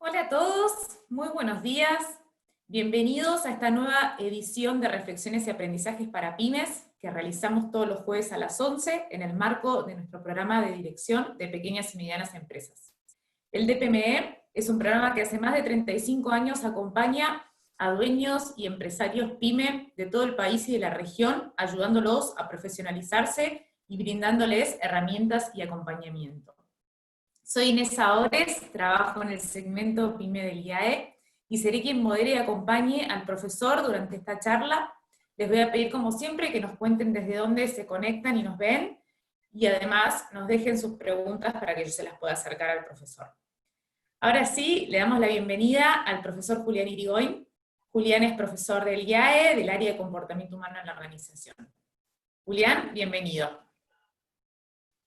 Hola a todos, muy buenos días. Bienvenidos a esta nueva edición de Reflexiones y Aprendizajes para Pymes que realizamos todos los jueves a las 11 en el marco de nuestro programa de dirección de pequeñas y medianas empresas. El DPME es un programa que hace más de 35 años acompaña a dueños y empresarios PYME de todo el país y de la región, ayudándolos a profesionalizarse y brindándoles herramientas y acompañamiento. Soy Inés Saores, trabajo en el segmento PYME del IAE y seré quien modere y acompañe al profesor durante esta charla. Les voy a pedir, como siempre, que nos cuenten desde dónde se conectan y nos ven, y además nos dejen sus preguntas para que yo se las pueda acercar al profesor. Ahora sí, le damos la bienvenida al profesor Julián Irigoyen. Julián es profesor del IAE, del área de comportamiento humano en la organización. Julián, bienvenido.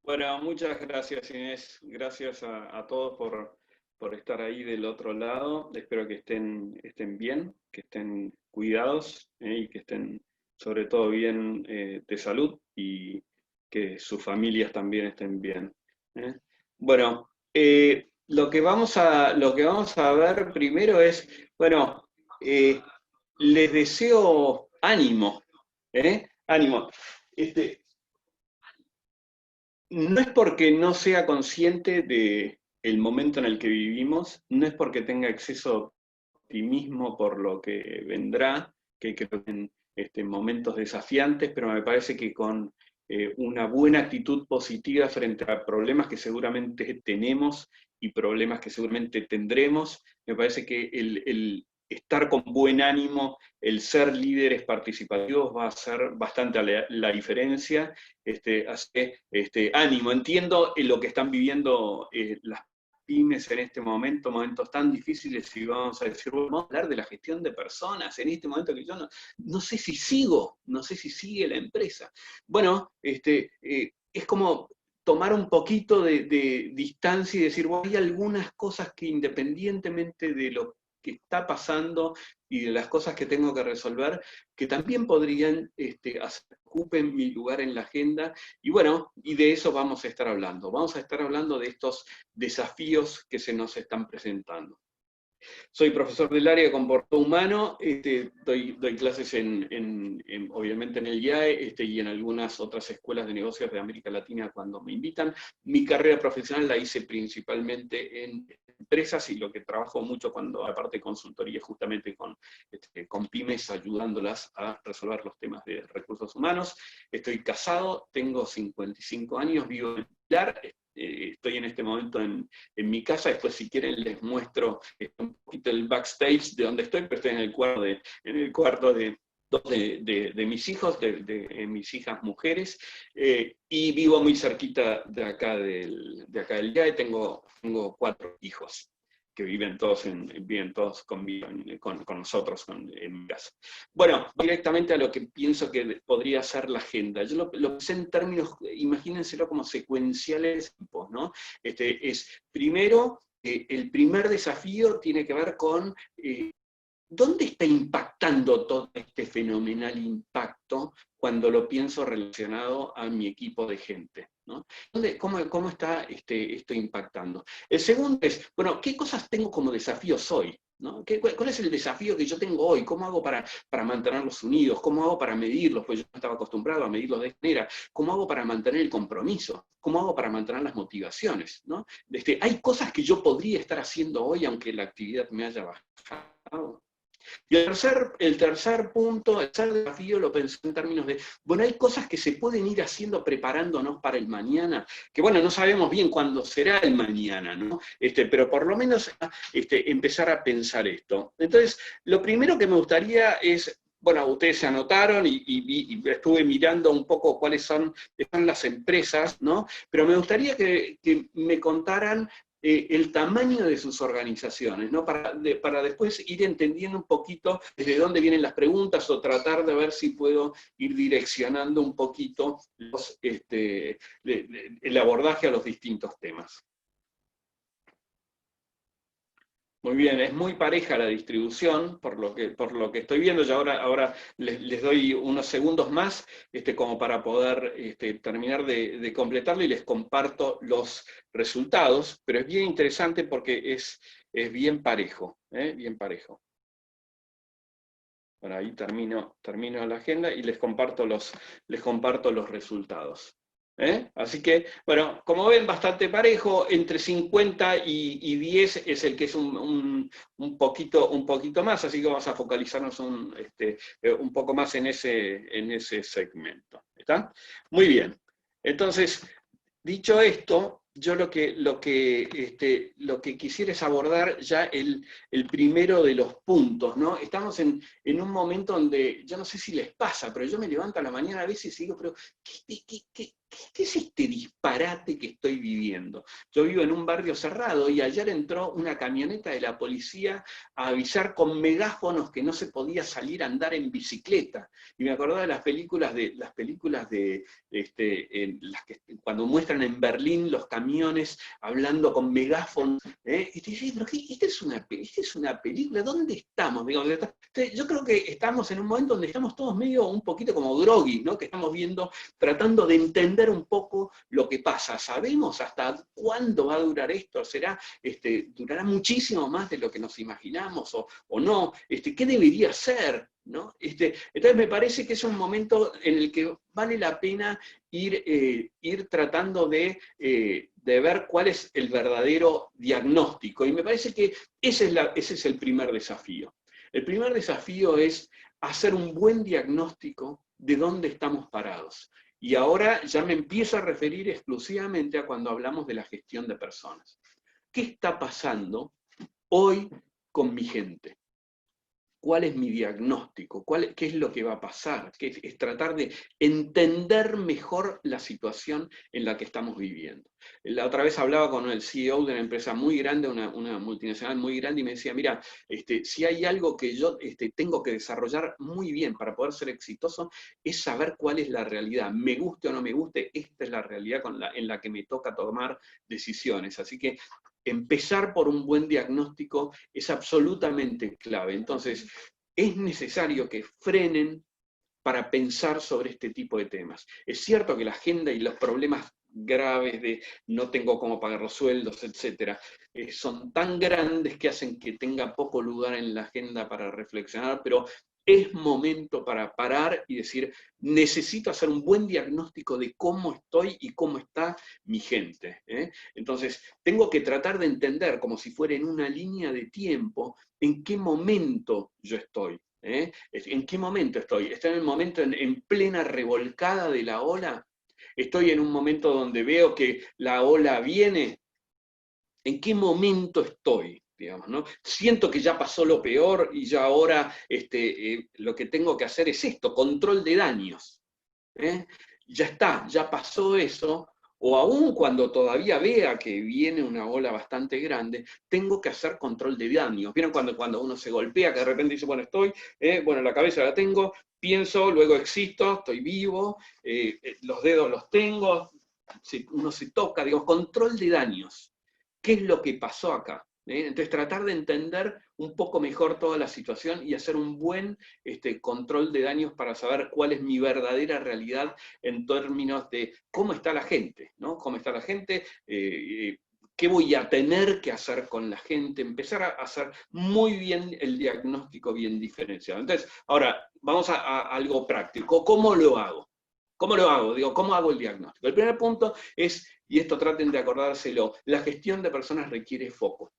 Bueno, muchas gracias, Inés. Gracias a todos por estar ahí del otro lado. Espero que estén bien, que estén cuidados y que estén sobre todo bien de salud y que sus familias también estén bien. Bueno, lo que vamos a ver primero es, bueno, les deseo ánimo, ánimo. No es porque no sea consciente del momento en el que vivimos, no es porque tenga exceso de optimismo por lo que vendrá, que creo que en momentos desafiantes, pero me parece que con una buena actitud positiva frente a problemas que seguramente tenemos y problemas que seguramente tendremos, me parece que el estar con buen ánimo, el ser líderes participativos va a hacer bastante la diferencia. Así que ánimo, entiendo lo que están viviendo las pymes en este momento, momentos tan difíciles, y vamos a decir, vamos a hablar de la gestión de personas, en este momento que yo no sé si sigue la empresa. Bueno, es como tomar un poquito de distancia y decir, bueno, hay algunas cosas que independientemente de lo que está pasando y de las cosas que tengo que resolver, que también podrían ocupen mi lugar en la agenda, y bueno, y de eso vamos a estar hablando. Vamos a estar hablando de estos desafíos que se nos están presentando. Soy profesor del área de comportamiento humano, doy clases obviamente en el IAE y en algunas otras escuelas de negocios de América Latina cuando me invitan. Mi carrera profesional la hice principalmente en empresas, y lo que trabajo mucho cuando, aparte de consultoría, justamente con pymes, ayudándolas a resolver los temas de recursos humanos. Estoy casado, tengo 55 años, vivo en Pilar. Estoy en este momento en mi casa. Después, si quieren, les muestro un poquito el backstage de donde estoy, pero estoy en el cuarto de dos de mis hijos, de mis hijas mujeres, y vivo muy cerquita de acá del IAE. Tengo 4 hijos que viven todos conmigo, con nosotros en mi casa. Bueno, directamente a lo que pienso que podría ser la agenda. Yo lo pensé en términos, imagínenselo como secuenciales, ¿no? Primero, el primer desafío tiene que ver con ¿dónde está impactando todo este fenomenal impacto cuando lo pienso relacionado a mi equipo de gente, ¿no? ¿Cómo está esto impactando? El segundo es, bueno, ¿qué cosas tengo como desafíos hoy? ¿No? ¿Cuál es el desafío que yo tengo hoy? ¿Cómo hago para mantenerlos unidos? ¿Cómo hago para medirlos? Pues yo no estaba acostumbrado a medirlos de esta manera. ¿Cómo hago para mantener el compromiso? ¿Cómo hago para mantener las motivaciones? ¿No? Hay cosas que yo podría estar haciendo hoy aunque la actividad me haya bajado. Y el tercer punto, el tercer desafío, lo pensé en términos de, bueno, hay cosas que se pueden ir haciendo preparándonos para el mañana, que bueno, no sabemos bien cuándo será el mañana, ¿no? Pero por lo menos empezar a pensar esto. Entonces, lo primero que me gustaría es, bueno, ustedes se anotaron y estuve mirando un poco cuáles son las empresas, ¿no? Pero me gustaría que me contaran el tamaño de sus organizaciones, ¿no? Para después ir entendiendo un poquito desde dónde vienen las preguntas, o tratar de ver si puedo ir direccionando un poquito el abordaje a los distintos temas. Muy bien, es muy pareja la distribución, por lo que estoy viendo. Y ahora les doy unos segundos más como para poder terminar de completarlo y les comparto los resultados, pero es bien interesante porque es bien parejo, bien parejo. Bueno, ahí termino la agenda y les comparto los resultados. Así que, bueno, como ven, bastante parejo, entre 50 y 10 es el que es un poquito más, así que vamos a focalizarnos un poco más en ese segmento. ¿Está? Muy bien. Entonces, dicho esto, yo lo que quisiera es abordar ya el primero de los puntos, ¿no? Estamos en un momento donde, yo no sé si les pasa, pero yo me levanto a la mañana a veces y digo, pero ¿qué es este disparate que estoy viviendo? Yo vivo en un barrio cerrado y ayer entró una camioneta de la policía a avisar con megáfonos que no se podía salir a andar en bicicleta. Y me acordaba de las películas cuando muestran en Berlín los camiones hablando con megáfonos, y te dicen, pero esta es una película, ¿dónde estamos? Yo creo que estamos en un momento donde estamos todos medio un poquito como groggy, ¿no? Que estamos viendo, tratando de entender un poco lo que pasa. ¿Sabemos hasta cuándo va a durar esto? ¿Durará muchísimo más de lo que nos imaginamos o no? ¿Qué debería ser? ¿No? Entonces me parece que es un momento en el que vale la pena ir tratando de ver cuál es el verdadero diagnóstico. Y me parece que ese es el primer desafío. El primer desafío es hacer un buen diagnóstico de dónde estamos parados. Y ahora ya me empiezo a referir exclusivamente a cuando hablamos de la gestión de personas. ¿Qué está pasando hoy con mi gente? ¿Cuál es mi diagnóstico? ¿Qué es lo que va a pasar? Es tratar de entender mejor la situación en la que estamos viviendo. La otra vez hablaba con el CEO de una empresa muy grande, una multinacional muy grande, y me decía, mira, si hay algo que yo tengo que desarrollar muy bien para poder ser exitoso, es saber cuál es la realidad. Me guste o no me guste, esta es la realidad en la que me toca tomar decisiones. Así que empezar por un buen diagnóstico es absolutamente clave. Entonces, es necesario que frenen para pensar sobre este tipo de temas. Es cierto que la agenda y los problemas graves de no tengo cómo pagar los sueldos, etcétera, son tan grandes que hacen que tenga poco lugar en la agenda para reflexionar, pero es momento para parar y decir, necesito hacer un buen diagnóstico de cómo estoy y cómo está mi gente. Entonces, tengo que tratar de entender, como si fuera en una línea de tiempo, en qué momento yo estoy. ¿En qué momento estoy? ¿Estoy en el momento en plena revolcada de la ola? ¿Estoy en un momento donde veo que la ola viene? ¿En qué momento estoy? Digamos, ¿no? Siento que ya pasó lo peor y ya ahora lo que tengo que hacer es esto, control de daños. Ya está, ya pasó eso, o aún cuando todavía vea que viene una ola bastante grande, tengo que hacer control de daños. ¿Vieron cuando uno se golpea, que de repente dice, bueno, la cabeza la tengo, pienso, luego existo, estoy vivo, los dedos los tengo, uno se toca, digo, control de daños. ¿Qué es lo que pasó acá? Entonces tratar de entender un poco mejor toda la situación y hacer un buen control de daños para saber cuál es mi verdadera realidad en términos de cómo está la gente, ¿no? ¿Cómo está la gente? ¿Qué voy a tener que hacer con la gente? Empezar a hacer muy bien el diagnóstico bien diferenciado. Entonces, ahora, vamos a algo práctico. ¿Cómo lo hago? ¿Cómo lo hago? Digo, ¿cómo hago el diagnóstico? El primer punto es, y esto traten de acordárselo, la gestión de personas requiere foco.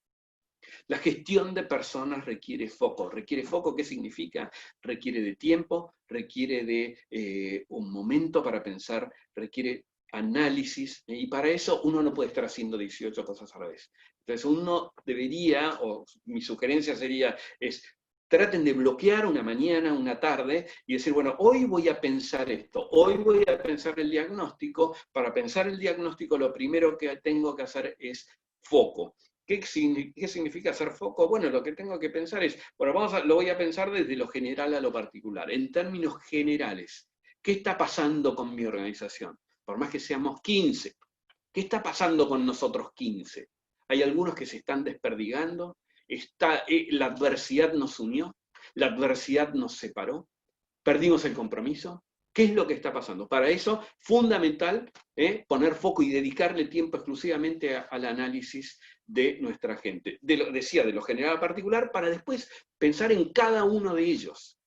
La gestión de personas requiere foco. ¿Requiere foco? ¿Qué significa? Requiere de tiempo, requiere de un momento para pensar, requiere análisis, y para eso uno no puede estar haciendo 18 cosas a la vez. Entonces uno debería, o mi sugerencia sería, traten de bloquear una mañana, una tarde, y decir, bueno, hoy voy a pensar esto, hoy voy a pensar el diagnóstico. Para pensar el diagnóstico, lo primero que tengo que hacer es foco. ¿Qué significa hacer foco? Bueno, lo que tengo que pensar es, bueno, lo voy a pensar desde lo general a lo particular, en términos generales. ¿Qué está pasando con mi organización? Por más que seamos 15, ¿qué está pasando con nosotros 15? Hay algunos que se están desperdigando La adversidad nos unió, la adversidad nos separó, perdimos el compromiso. ¿Qué es lo que está pasando? Para eso, fundamental poner foco y dedicarle tiempo exclusivamente al análisis de nuestra gente. Decía, de lo general a particular, para después pensar en cada uno de ellos.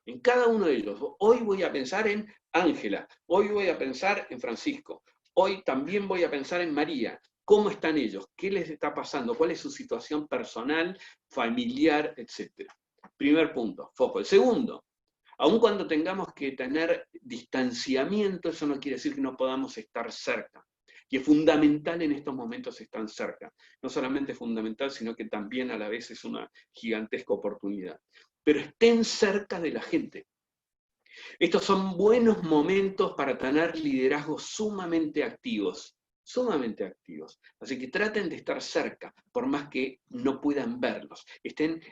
En cada uno de ellos. Hoy voy a pensar en Ángela, hoy voy a pensar en Francisco, hoy también voy a pensar en María. ¿Cómo están ellos? ¿Qué les está pasando? ¿Cuál es su situación personal, familiar, etcétera? Primer punto, foco. El segundo, aun cuando tengamos que tener distanciamiento, eso no quiere decir que no podamos estar cerca. Y es fundamental en estos momentos estar cerca. No solamente es fundamental, sino que también a la vez es una gigantesca oportunidad. Pero estén cerca de la gente. Estos son buenos momentos para tener liderazgos sumamente activos. Sumamente activos. Así que traten de estar cerca, por más que no puedan verlos. Estén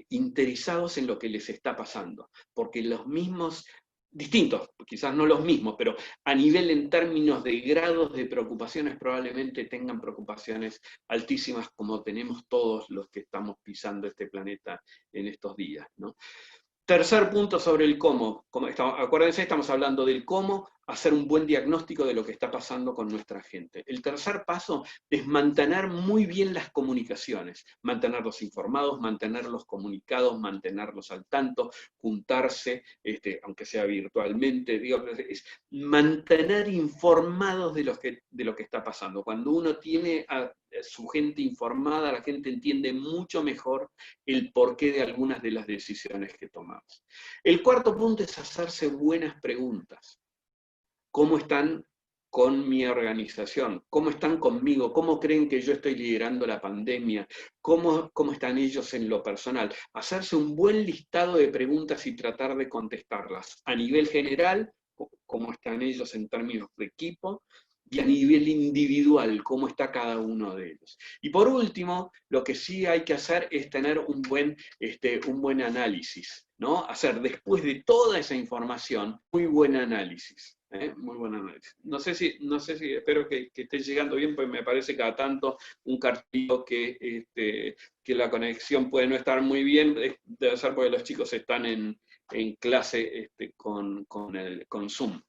interesados en lo que les está pasando, porque los mismos, distintos, quizás no los mismos, pero a nivel en términos de grados de preocupaciones, probablemente tengan preocupaciones altísimas como tenemos todos los que estamos pisando este planeta en estos días, ¿no? Tercer punto sobre el cómo. Acuérdense, estamos hablando del cómo hacer un buen diagnóstico de lo que está pasando con nuestra gente. El tercer paso es mantener muy bien las comunicaciones, mantenerlos informados, mantenerlos comunicados, mantenerlos al tanto, juntarse, aunque sea virtualmente, es mantener informados de lo que está pasando. Cuando uno tiene a su gente informada, la gente entiende mucho mejor el porqué de algunas de las decisiones que tomamos. El cuarto punto es hacerse buenas preguntas. ¿Cómo están con mi organización? ¿Cómo están conmigo? ¿Cómo creen que yo estoy liderando la pandemia? ¿Cómo están ellos en lo personal? Hacerse un buen listado de preguntas y tratar de contestarlas. A nivel general, ¿cómo están ellos en términos de equipo? Y a nivel individual, cómo está cada uno de ellos. Y por último, lo que sí hay que hacer es tener un buen análisis, ¿no? Hacer después de toda esa información, muy buen análisis. Muy buen análisis. No sé si espero que esté llegando bien, pues me parece cada tanto un cartillo que la conexión puede no estar muy bien, debe ser porque los chicos están en clase con Zoom.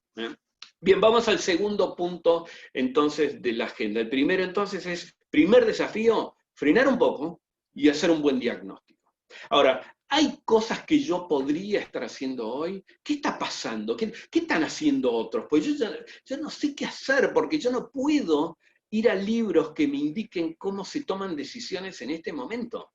Bien, vamos al segundo punto entonces de la agenda. El primero entonces es, primer desafío, frenar un poco y hacer un buen diagnóstico. Ahora, ¿hay cosas que yo podría estar haciendo hoy? ¿Qué está pasando? ¿Qué están haciendo otros? Pues yo no sé qué hacer porque yo no puedo ir a libros que me indiquen cómo se toman decisiones en este momento.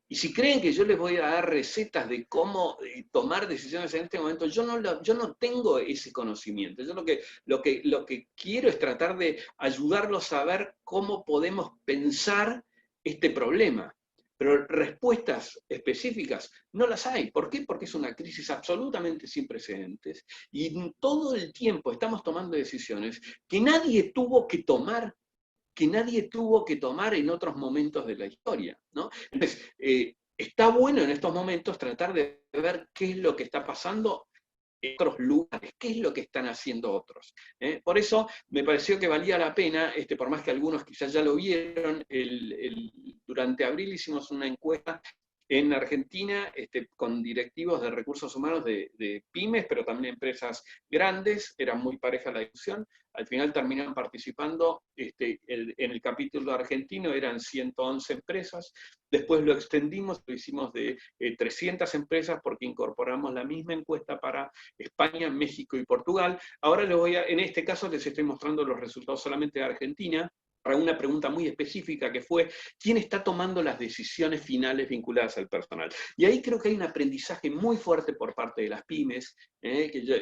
Y si creen que yo les voy a dar recetas de cómo tomar decisiones en este momento, yo no tengo ese conocimiento. Yo lo que quiero es tratar de ayudarlos a ver cómo podemos pensar este problema. Pero respuestas específicas no las hay. ¿Por qué? Porque es una crisis absolutamente sin precedentes y todo el tiempo estamos tomando decisiones que nadie tuvo que tomar en otros momentos de la historia, ¿no? Entonces, está bueno en estos momentos tratar de ver qué es lo que está pasando en otros lugares, qué es lo que están haciendo otros. Por eso me pareció que valía la pena, por más que algunos quizás ya lo vieron, durante abril hicimos una encuesta en Argentina con directivos de recursos humanos de pymes, pero también empresas grandes, era muy pareja la discusión. Al final terminaron participando, en el capítulo argentino eran 111 empresas, después lo extendimos, lo hicimos de 300 empresas porque incorporamos la misma encuesta para España, México y Portugal. Ahora en este caso les estoy mostrando los resultados solamente de Argentina, para una pregunta muy específica que fue, ¿quién está tomando las decisiones finales vinculadas al personal? Y ahí creo que hay un aprendizaje muy fuerte por parte de las pymes, que yo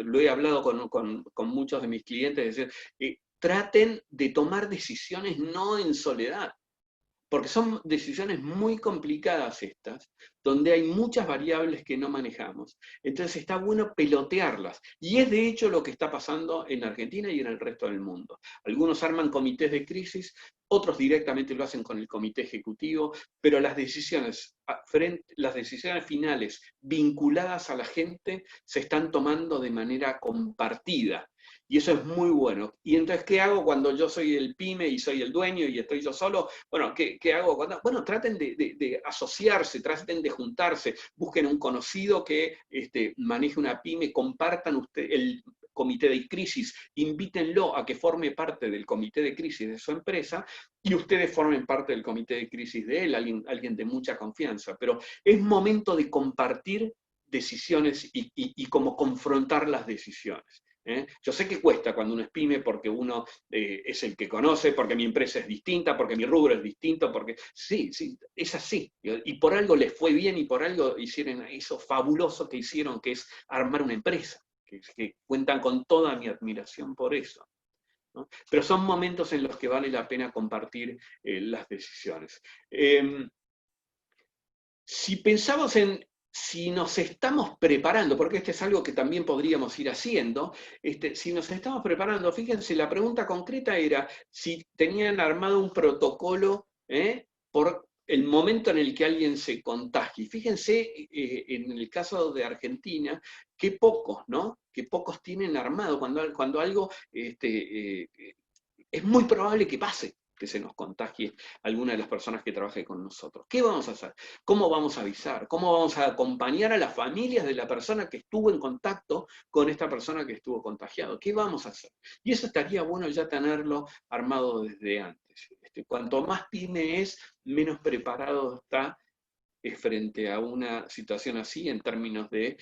lo he hablado con muchos de mis clientes, es decir, traten de tomar decisiones no en soledad, porque son decisiones muy complicadas estas, donde hay muchas variables que no manejamos. Entonces está bueno pelotearlas. Y es de hecho lo que está pasando en Argentina y en el resto del mundo. Algunos arman comités de crisis, otros directamente lo hacen con el comité ejecutivo, pero las decisiones finales vinculadas a la gente se están tomando de manera compartida. Y eso es muy bueno. Y entonces, ¿qué hago cuando yo soy el pyme y soy el dueño y estoy yo solo? Bueno, ¿qué hago? Bueno, traten de asociarse, traten de juntarse, busquen un conocido que maneje una pyme, compartan el comité de crisis, invítenlo a que forme parte del comité de crisis de su empresa y ustedes formen parte del comité de crisis de él, alguien de mucha confianza. Pero es momento de compartir decisiones y como confrontar las decisiones. Yo sé que cuesta cuando uno es pyme porque uno es el que conoce, porque mi empresa es distinta, porque mi rubro es distinto, porque sí, es así. Y por algo les fue bien y por algo hicieron eso fabuloso que hicieron, que es armar una empresa, que cuentan con toda mi admiración por eso, ¿no? Pero son momentos en los que vale la pena compartir las decisiones. Si pensamos en si nos estamos preparando, porque este es algo que también podríamos ir haciendo, si nos estamos preparando, fíjense, la pregunta concreta era si tenían armado un protocolo por el momento en el que alguien se contagie. Fíjense, en el caso de Argentina, qué pocos, ¿no? Qué pocos tienen armado cuando algo es muy probable que pase, que se nos contagie alguna de las personas que trabaje con nosotros. ¿Qué vamos a hacer? ¿Cómo vamos a avisar? ¿Cómo vamos a acompañar a las familias de la persona que estuvo en contacto con esta persona que estuvo contagiado? ¿Qué vamos a hacer? Y eso estaría bueno ya tenerlo armado desde antes. Cuanto más pyme es, menos preparado está frente a una situación así en términos de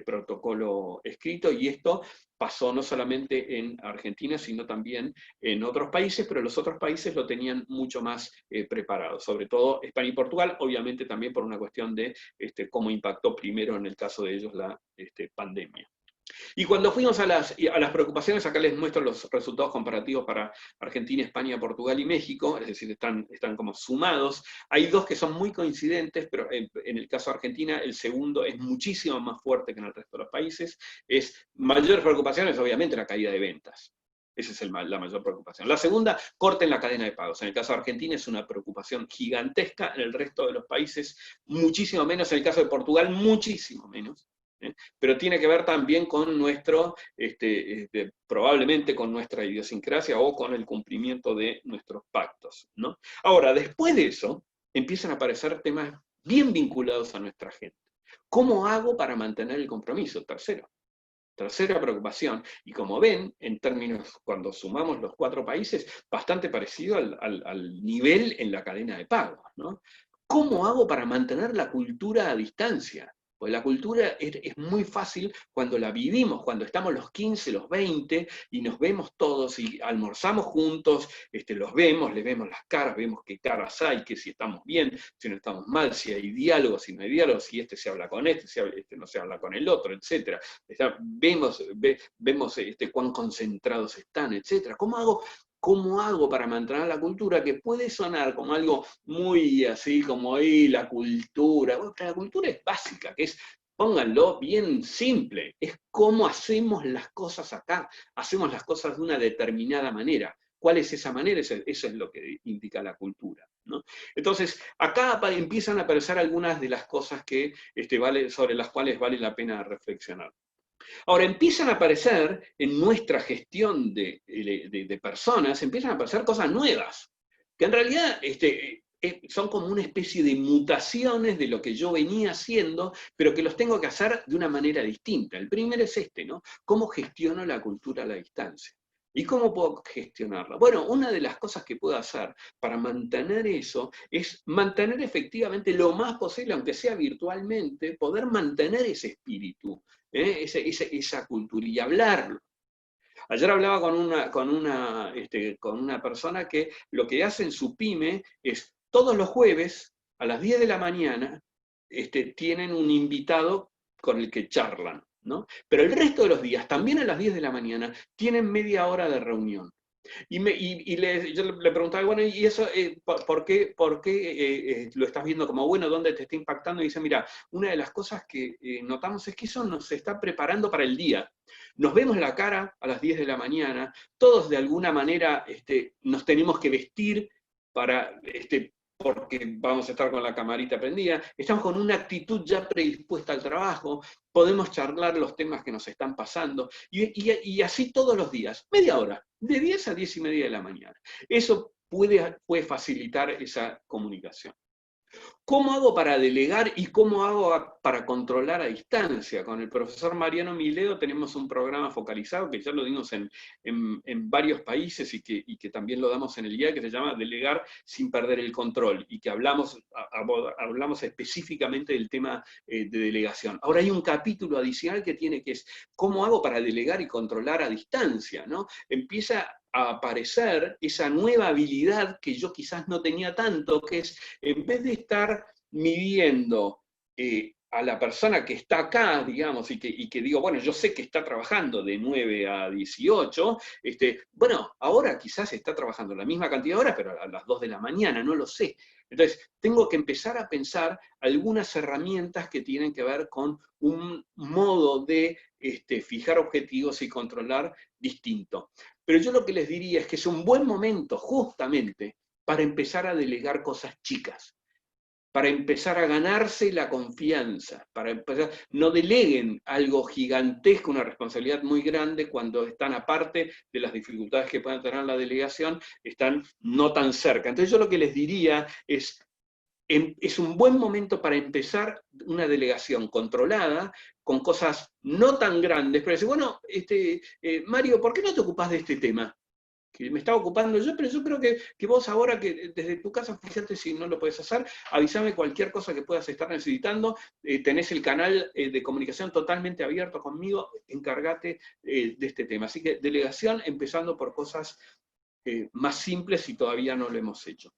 protocolo escrito, y esto pasó no solamente en Argentina, sino también en otros países, pero los otros países lo tenían mucho más preparado, sobre todo España y Portugal, obviamente también por una cuestión de cómo impactó primero en el caso de ellos la pandemia. Y cuando fuimos a las preocupaciones, acá les muestro los resultados comparativos para Argentina, España, Portugal y México, es decir, están como sumados. Hay dos que son muy coincidentes, pero en el caso de Argentina, el segundo es muchísimo más fuerte que en el resto de los países. Mayores preocupaciones, obviamente, la caída de ventas. Esa es la mayor preocupación. La segunda, corten la cadena de pagos. En el caso de Argentina es una preocupación gigantesca, en el resto de los países muchísimo menos, en el caso de Portugal muchísimo menos. Pero tiene que ver también con probablemente con nuestra idiosincrasia o con el cumplimiento de nuestros pactos, ¿no? Ahora, después de eso, empiezan a aparecer temas bien vinculados a nuestra gente. ¿Cómo hago para mantener el compromiso? Tercera preocupación, y como ven, en términos, cuando sumamos los 4 países, bastante parecido al nivel en la cadena de pagos, ¿no? ¿Cómo hago para mantener la cultura a distancia? Pues la cultura es muy fácil cuando la vivimos, cuando estamos los 15, los 20, y nos vemos todos y almorzamos juntos, los vemos, les vemos las caras, vemos qué caras hay, que si estamos bien, si no estamos mal, si hay diálogo, si no hay diálogo, si se habla con si no se habla con el otro, etc. Vemos cuán concentrados están, etc. ¿Cómo hago para mantener la cultura? Que puede sonar como algo muy así, como ahí la cultura. Bueno, pero la cultura es básica, que es, pónganlo bien simple, es cómo hacemos las cosas acá. Hacemos las cosas de una determinada manera. ¿Cuál es esa manera? Eso es lo que indica la cultura, ¿no? Entonces, acá empiezan a aparecer algunas de las cosas que, sobre las cuales vale la pena reflexionar. Ahora, empiezan a aparecer en nuestra gestión de personas, empiezan a aparecer cosas nuevas, que en realidad son como una especie de mutaciones de lo que yo venía haciendo, pero que los tengo que hacer de una manera distinta. El primero es ¿no? ¿Cómo gestiono la cultura a la distancia? ¿Y cómo puedo gestionarla? Bueno, una de las cosas que puedo hacer para mantener eso es mantener efectivamente lo más posible, aunque sea virtualmente, poder mantener ese espíritu, esa cultura y hablarlo. Ayer hablaba con una persona que lo que hace en su pyme es todos los jueves a las 10 de la mañana tienen un invitado con el que charlan, ¿no? Pero el resto de los días, también a las 10 de la mañana, tienen media hora de reunión. Yo le preguntaba, bueno, ¿y eso por qué lo estás viendo como bueno? ¿Dónde te está impactando? Y dice, mira, una de las cosas que notamos es que eso nos está preparando para el día. Nos vemos la cara a las 10 de la mañana, todos de alguna manera nos tenemos que vestir para porque vamos a estar con la camarita prendida, estamos con una actitud ya predispuesta al trabajo, podemos charlar los temas que nos están pasando, y así todos los días, media hora, de 10 a 10 y media de la mañana. Eso puede facilitar esa comunicación. ¿Cómo hago para delegar y cómo hago para controlar a distancia? Con el profesor Mariano Mileo tenemos un programa focalizado que ya lo dimos en varios países y que también lo damos en el IAE, que se llama Delegar sin perder el control, y que hablamos específicamente del tema de delegación. Ahora hay un capítulo adicional que es ¿cómo hago para delegar y controlar a distancia? ¿No? Empieza a aparecer esa nueva habilidad que yo quizás no tenía tanto, que es, en vez de estar midiendo a la persona que está acá, digamos, y que digo, bueno, yo sé que está trabajando de 9 a 18, bueno, ahora quizás está trabajando la misma cantidad de horas, pero a las 2 de la mañana, no lo sé. Entonces, tengo que empezar a pensar algunas herramientas que tienen que ver con un modo de fijar objetivos y controlar distinto. Pero yo lo que les diría es que es un buen momento, justamente, para empezar a delegar cosas chicas, para empezar a ganarse la confianza, para empezar, no deleguen algo gigantesco, una responsabilidad muy grande, cuando están, aparte de las dificultades que pueden tener la delegación, están no tan cerca. Entonces yo lo que les diría es un buen momento para empezar una delegación controlada, con cosas no tan grandes, pero decir, bueno, Mario, ¿por qué no te ocupás de este tema? Que me estaba ocupando yo, pero yo creo que vos ahora, que desde tu casa, fíjate si no lo puedes hacer, avísame cualquier cosa que puedas estar necesitando, tenés el canal de comunicación totalmente abierto conmigo, encárgate de este tema. Así que delegación, empezando por cosas más simples, si todavía no lo hemos hecho.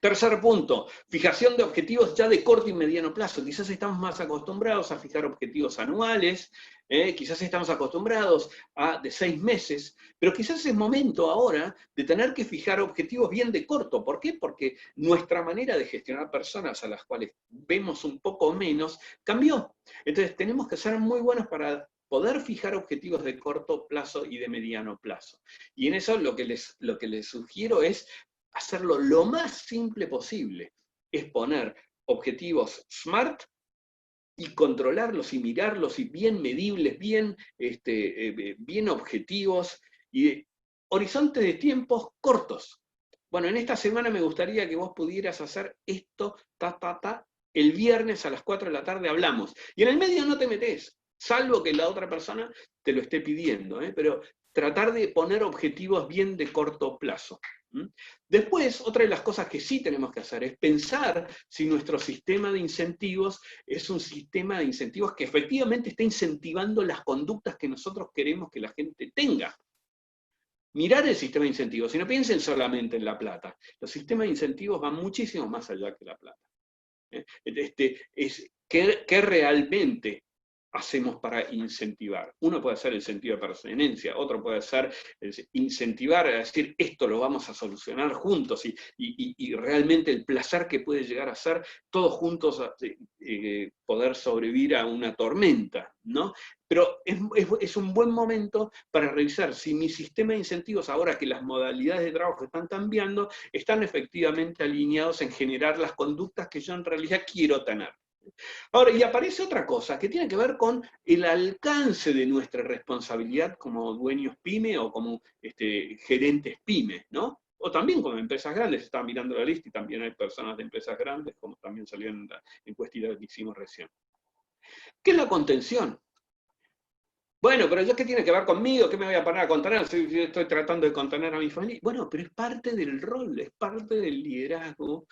Tercer punto, fijación de objetivos ya de corto y mediano plazo. Quizás estamos más acostumbrados a fijar objetivos anuales, quizás estamos acostumbrados a de 6 meses, pero quizás es momento ahora de tener que fijar objetivos bien de corto. ¿Por qué? Porque nuestra manera de gestionar personas, a las cuales vemos un poco menos, cambió. Entonces tenemos que ser muy buenos para poder fijar objetivos de corto plazo y de mediano plazo. Y en eso lo que les sugiero es hacerlo lo más simple posible, es poner objetivos SMART y controlarlos y mirarlos, y bien medibles, bien objetivos, y horizontes de tiempos cortos. Bueno, en esta semana me gustaría que vos pudieras hacer esto, el viernes a las 4 de la tarde hablamos. Y en el medio no te metés, salvo que la otra persona te lo esté pidiendo, pero tratar de poner objetivos bien de corto plazo. Después, otra de las cosas que sí tenemos que hacer es pensar si nuestro sistema de incentivos es un sistema de incentivos que efectivamente está incentivando las conductas que nosotros queremos que la gente tenga. Mirar el sistema de incentivos, y no piensen solamente en la plata. Los sistemas de incentivos van muchísimo más allá que la plata. ¿Qué realmente hacemos para incentivar? Uno puede ser el sentido de pertenencia, otro puede ser incentivar, es decir, esto lo vamos a solucionar juntos, y realmente el placer que puede llegar a ser todos juntos poder sobrevivir a una tormenta, ¿no? Pero es un buen momento para revisar si mi sistema de incentivos, ahora que las modalidades de trabajo están cambiando, están efectivamente alineados en generar las conductas que yo en realidad quiero tener. Ahora, y aparece otra cosa que tiene que ver con el alcance de nuestra responsabilidad como dueños PYME o como gerentes PYME, ¿no? O también como empresas grandes. Estaba mirando la lista y también hay personas de empresas grandes, como también salió en la encuestita que hicimos recién. ¿Qué es la contención? Bueno, pero ¿yo qué tiene que ver conmigo? ¿Qué me voy a poner a contener si estoy tratando de contener a mi familia? Bueno, pero es parte del rol, es parte del liderazgo,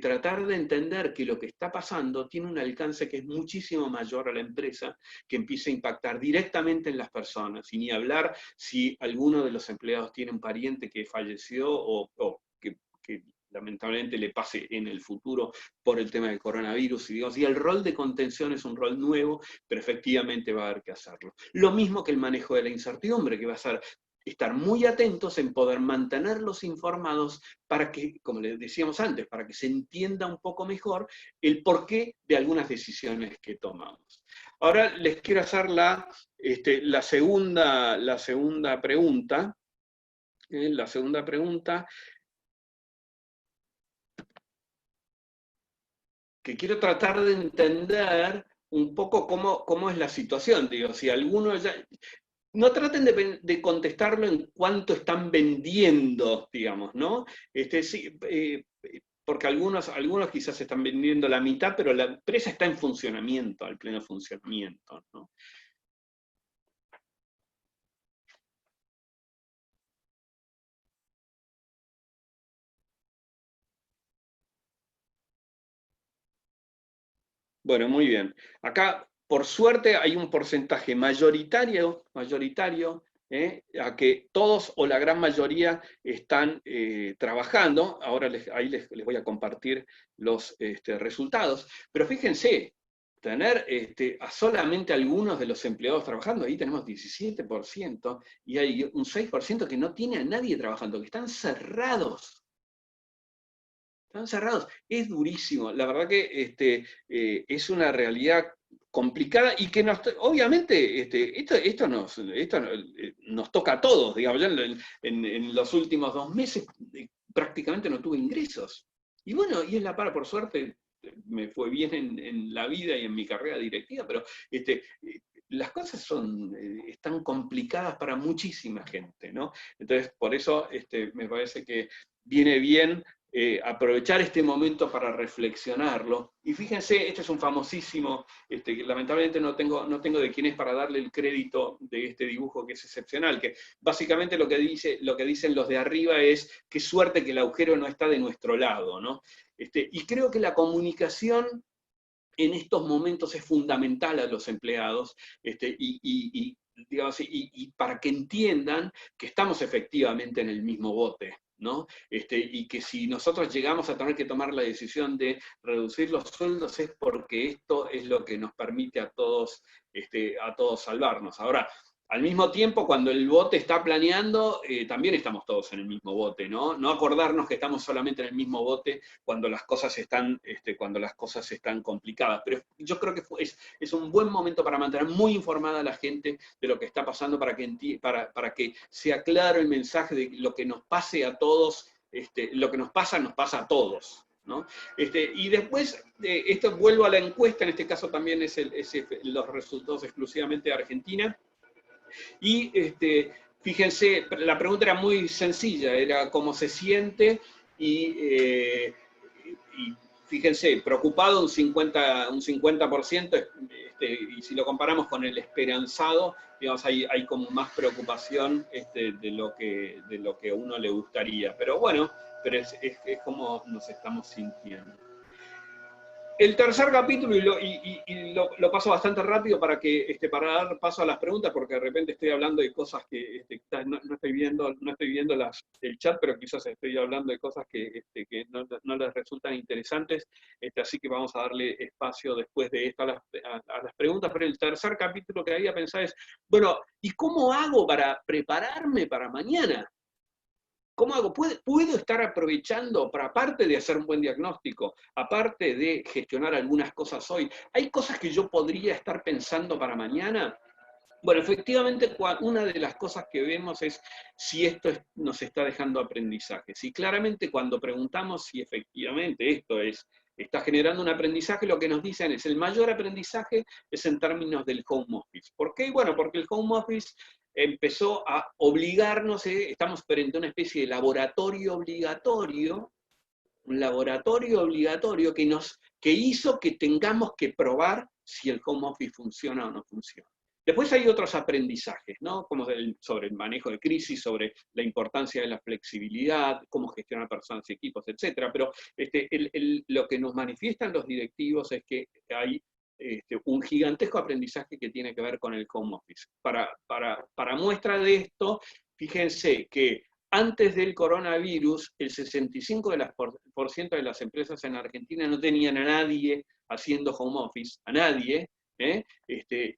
tratar de entender que lo que está pasando tiene un alcance que es muchísimo mayor a la empresa, que empieza a impactar directamente en las personas, y ni hablar si alguno de los empleados tiene un pariente que falleció o que lamentablemente le pase en el futuro por el tema del coronavirus, y el rol de contención es un rol nuevo, pero efectivamente va a haber que hacerlo. Lo mismo que el manejo de la incertidumbre, que va a ser estar muy atentos en poder mantenerlos informados para que, como les decíamos antes, para que se entienda un poco mejor el porqué de algunas decisiones que tomamos. Ahora les quiero hacer la segunda pregunta. La segunda pregunta que quiero tratar de entender un poco cómo es la situación. Digo, si alguno ya... No traten de contestarlo en cuánto están vendiendo, digamos, ¿no? Sí, porque algunos quizás están vendiendo la mitad, pero la empresa está en funcionamiento, al pleno funcionamiento, ¿no? Bueno, muy bien. Acá, por suerte, hay un porcentaje mayoritario, a que todos o la gran mayoría están trabajando. Ahora ahí les voy a compartir los resultados. Pero fíjense, tener a solamente algunos de los empleados trabajando, ahí tenemos 17%, y hay un 6% que no tiene a nadie trabajando, que están cerrados. Están cerrados. Es durísimo. La verdad que es una realidad complicada y que obviamente esto nos toca a todos. Digamos, yo en los últimos 2 meses prácticamente no tuve ingresos. Y bueno, y es la para, por suerte, me fue bien en la vida y en mi carrera directiva, pero las cosas están complicadas para muchísima gente, ¿no? Entonces, por eso me parece que viene bien aprovechar este momento para reflexionarlo. Y fíjense, este es un famosísimo, que lamentablemente no tengo de quién es para darle el crédito de este dibujo que es excepcional, que básicamente lo que dicen los de arriba es qué suerte que el agujero no está de nuestro lado, ¿no? Y creo que la comunicación en estos momentos es fundamental a los empleados, digamos, y para que entiendan que estamos efectivamente en el mismo bote, ¿no? Y que si nosotros llegamos a tener que tomar la decisión de reducir los sueldos es porque esto es lo que nos permite a todos salvarnos. Ahora, al mismo tiempo, cuando el bote está planeando, también estamos todos en el mismo bote, ¿no? No acordarnos que estamos solamente en el mismo bote cuando las cosas están complicadas. Pero yo creo que es un buen momento para mantener muy informada a la gente de lo que está pasando, para que sea claro el mensaje de lo que nos pase a todos, lo que nos pasa a todos, ¿no? Y después, esto vuelvo a la encuesta, en este caso también es los resultados exclusivamente de Argentina. Y fíjense, la pregunta era muy sencilla, era cómo se siente, y fíjense, preocupado un 50%, y si lo comparamos con el esperanzado, digamos, hay como más preocupación de lo que a uno le gustaría. Pero bueno, es como nos estamos sintiendo. El tercer capítulo, y lo paso bastante rápido para dar paso a las preguntas, porque de repente estoy hablando de cosas que no estoy viendo el chat, pero quizás estoy hablando de cosas que no les resultan interesantes, así que vamos a darle espacio después de esto a las preguntas. Pero el tercer capítulo que había pensado es, bueno, ¿y cómo hago para prepararme para mañana? ¿Cómo hago? ¿Puedo estar aprovechando, para aparte de hacer un buen diagnóstico, aparte de gestionar algunas cosas hoy, hay cosas que yo podría estar pensando para mañana? Bueno, efectivamente, una de las cosas que vemos es si esto nos está dejando aprendizaje. Si claramente cuando preguntamos si efectivamente esto está generando un aprendizaje, lo que nos dicen es el mayor aprendizaje es en términos del home office. ¿Por qué? Bueno, porque el home office empezó a obligarnos, estamos frente a una especie de laboratorio obligatorio, un laboratorio obligatorio que hizo que tengamos que probar si el home office funciona o no funciona. Después hay otros aprendizajes, ¿no? Como sobre el manejo de crisis, sobre la importancia de la flexibilidad, cómo gestionar personas y equipos, etc. Pero lo que nos manifiestan los directivos es que hay un gigantesco aprendizaje que tiene que ver con el home office. Para muestra de esto, fíjense que antes del coronavirus, el 65% de las empresas en Argentina no tenían a nadie haciendo home office, a nadie,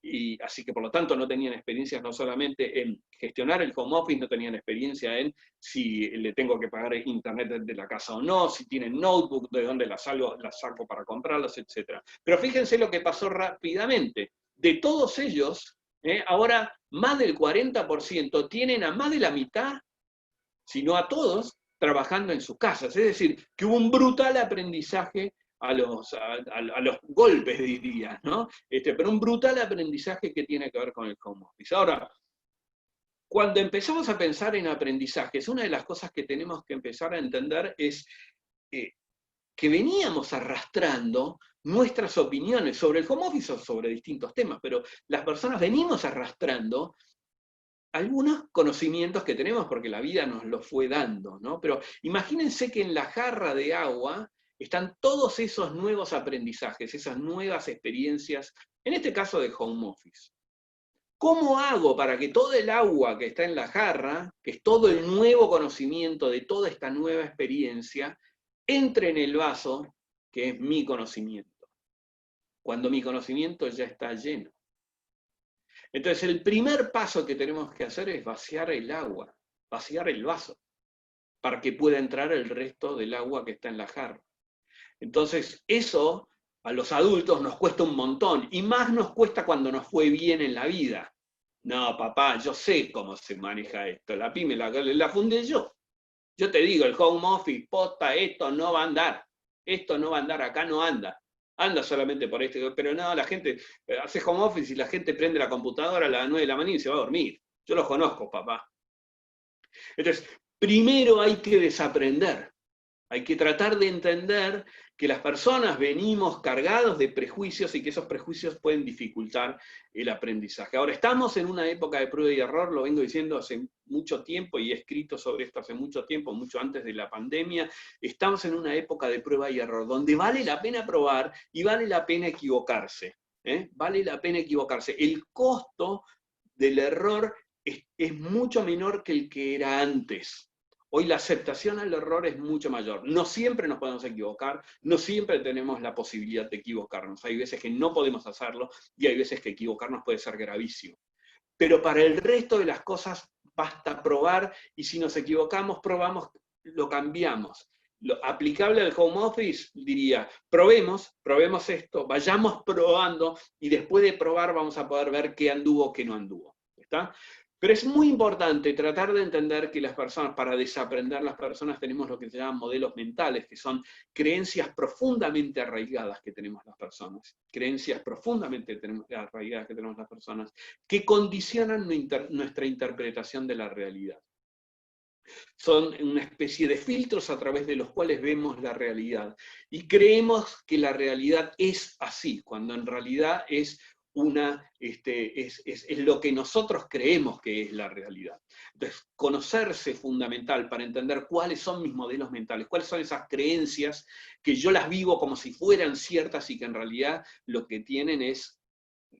y así que por lo tanto no tenían experiencias no solamente en gestionar el home office, no tenían experiencia en si le tengo que pagar internet de la casa o no, si tienen notebook, de dónde las saco para comprarlas, etc. Pero fíjense lo que pasó rápidamente. De todos ellos, ahora más del 40% tienen a más de la mitad, si no a todos, trabajando en sus casas. Es decir, que hubo un brutal aprendizaje a los golpes, diría, ¿no? Pero un brutal aprendizaje que tiene que ver con el home office. Ahora, cuando empezamos a pensar en aprendizajes, una de las cosas que tenemos que empezar a entender es que veníamos arrastrando nuestras opiniones sobre el home office o sobre distintos temas, pero las personas venimos arrastrando algunos conocimientos que tenemos porque la vida nos los fue dando, ¿no? Pero imagínense que en la jarra de agua están todos esos nuevos aprendizajes, esas nuevas experiencias, en este caso de home office. ¿Cómo hago para que todo el agua que está en la jarra, que es todo el nuevo conocimiento de toda esta nueva experiencia, entre en el vaso, que es mi conocimiento, cuando mi conocimiento ya está lleno? Entonces, el primer paso que tenemos que hacer es vaciar el agua, vaciar el vaso, para que pueda entrar el resto del agua que está en la jarra. Entonces, eso a los adultos nos cuesta un montón, y más nos cuesta cuando nos fue bien en la vida. No, papá, yo sé cómo se maneja esto, la pyme la fundé yo. Yo te digo, el home office, posta, esto no va a andar. Esto no va a andar, acá no anda. Anda solamente por esto. Pero no, la gente hace home office y la gente prende la computadora a las 9 de la mañana y se va a dormir. Yo los conozco, papá. Entonces, primero hay que desaprender. Hay que tratar de entender que las personas venimos cargados de prejuicios y que esos prejuicios pueden dificultar el aprendizaje. Ahora, estamos en una época de prueba y error, lo vengo diciendo hace mucho tiempo y he escrito sobre esto hace mucho tiempo, mucho antes de la pandemia. Estamos en una época de prueba y error, donde vale la pena probar y vale la pena equivocarse. Vale la pena equivocarse. El costo del error es mucho menor que el que era antes. Hoy la aceptación al error es mucho mayor. No siempre nos podemos equivocar, no siempre tenemos la posibilidad de equivocarnos. Hay veces que no podemos hacerlo y hay veces que equivocarnos puede ser gravísimo. Pero para el resto de las cosas basta probar, y si nos equivocamos, probamos, lo cambiamos. Lo aplicable al home office, diría, probemos esto, vayamos probando, y después de probar vamos a poder ver qué anduvo, qué no anduvo. ¿Está? Pero es muy importante tratar de entender que las personas, para desaprender las personas, tenemos lo que se llaman modelos mentales, que son creencias profundamente arraigadas que tenemos las personas. Creencias profundamente arraigadas que tenemos las personas, que condicionan nuestra interpretación de la realidad. Son una especie de filtros a través de los cuales vemos la realidad. Y creemos que la realidad es así, cuando en realidad es lo que nosotros creemos que es la realidad. Entonces, conocerse es fundamental para entender cuáles son mis modelos mentales, cuáles son esas creencias que yo las vivo como si fueran ciertas y que en realidad lo que tienen es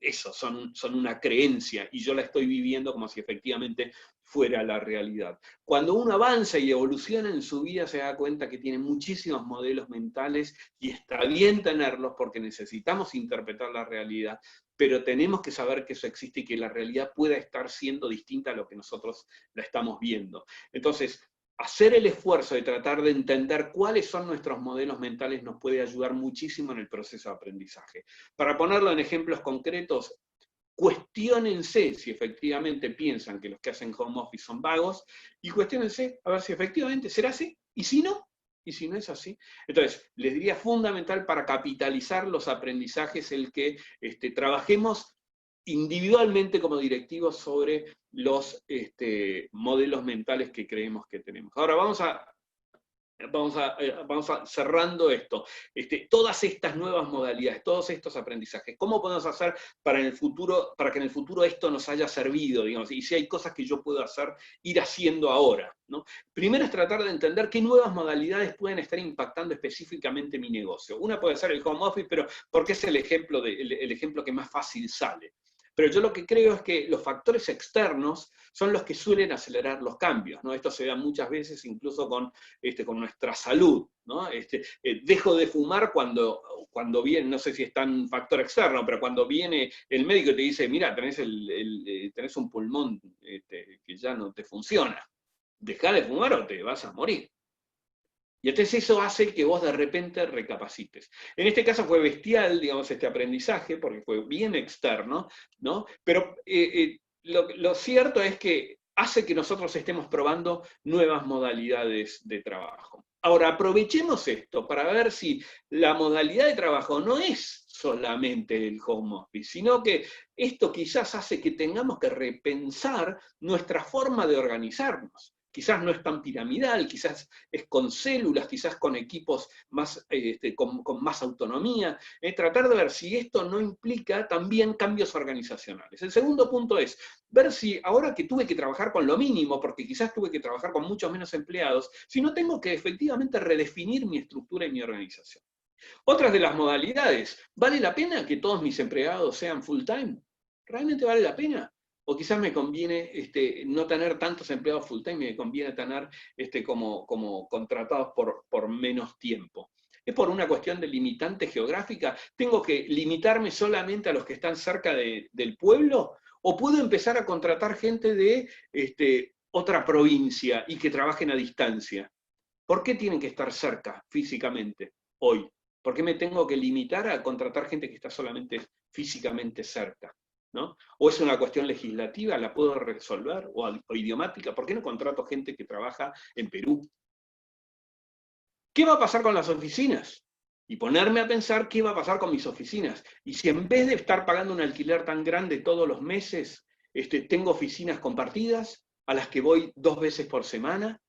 eso, son una creencia, y yo la estoy viviendo como si efectivamente fuera la realidad. Cuando uno avanza y evoluciona en su vida, se da cuenta que tiene muchísimos modelos mentales, y está bien tenerlos porque necesitamos interpretar la realidad, pero tenemos que saber que eso existe y que la realidad pueda estar siendo distinta a lo que nosotros la estamos viendo. Entonces, hacer el esfuerzo de tratar de entender cuáles son nuestros modelos mentales nos puede ayudar muchísimo en el proceso de aprendizaje. Para ponerlo en ejemplos concretos, cuestiónense si efectivamente piensan que los que hacen home office son vagos, y cuestiónense a ver si efectivamente será así, y si no es así. Entonces, les diría fundamental para capitalizar los aprendizajes el que trabajemos individualmente como directivos sobre los modelos mentales que creemos que tenemos. Ahora vamos a cerrando esto. Todas estas nuevas modalidades, todos estos aprendizajes, ¿cómo podemos hacer para que en el futuro esto nos haya servido, digamos, y si hay cosas que yo puedo ir haciendo ahora, ¿no? Primero es tratar de entender qué nuevas modalidades pueden estar impactando específicamente mi negocio. Una puede ser el home office, pero porque es el ejemplo que más fácil sale. Pero yo lo que creo es que los factores externos son los que suelen acelerar los cambios, ¿no? Esto se da muchas veces incluso con nuestra salud, ¿no? Dejo de fumar cuando viene, no sé si es tan factor externo, pero cuando viene el médico y te dice, mira, tenés un pulmón que ya no te funciona, dejá de fumar o te vas a morir. Y entonces eso hace que vos de repente recapacites. En este caso fue bestial, digamos, este aprendizaje, porque fue bien externo, ¿no? Pero lo cierto es que hace que nosotros estemos probando nuevas modalidades de trabajo. Ahora, aprovechemos esto para ver si la modalidad de trabajo no es solamente el home office, sino que esto quizás hace que tengamos que repensar nuestra forma de organizarnos. Quizás no es tan piramidal, quizás es con células, quizás con equipos más, con más autonomía. Tratar de ver si esto no implica también cambios organizacionales. El segundo punto es ver si ahora que tuve que trabajar con lo mínimo, porque quizás tuve que trabajar con muchos menos empleados, si no tengo que efectivamente redefinir mi estructura y mi organización. Otras de las modalidades, ¿vale la pena que todos mis empleados sean full time? ¿Realmente vale la pena? O quizás me conviene no tener tantos empleados full time, me conviene tener como contratados por menos tiempo. ¿Es por una cuestión de limitante geográfica? ¿Tengo que limitarme solamente a los que están cerca del pueblo? ¿O puedo empezar a contratar gente de otra provincia y que trabajen a distancia? ¿Por qué tienen que estar cerca físicamente hoy? ¿Por qué me tengo que limitar a contratar gente que está solamente físicamente cerca? ¿No? ¿O es una cuestión legislativa? ¿La puedo resolver? ¿O idiomática? ¿Por qué no contrato gente que trabaja en Perú? ¿Qué va a pasar con las oficinas? Y ponerme a pensar qué va a pasar con mis oficinas. Y si en vez de estar pagando un alquiler tan grande todos los meses, tengo oficinas compartidas a las que voy 2 veces por semana.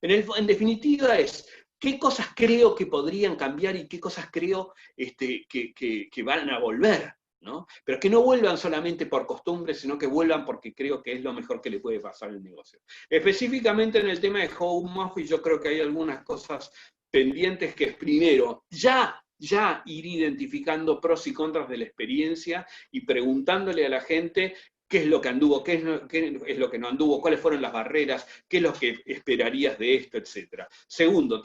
En definitiva es, ¿qué cosas creo que podrían cambiar y qué cosas creo que van a volver? ¿No? Pero que no vuelvan solamente por costumbre, sino que vuelvan porque creo que es lo mejor que le puede pasar al negocio. Específicamente en el tema de home office, yo creo que hay algunas cosas pendientes que es primero, ya ir identificando pros y contras de la experiencia y preguntándole a la gente qué es lo que anduvo, qué es lo que no anduvo, cuáles fueron las barreras, qué es lo que esperarías de esto, etc. Segundo,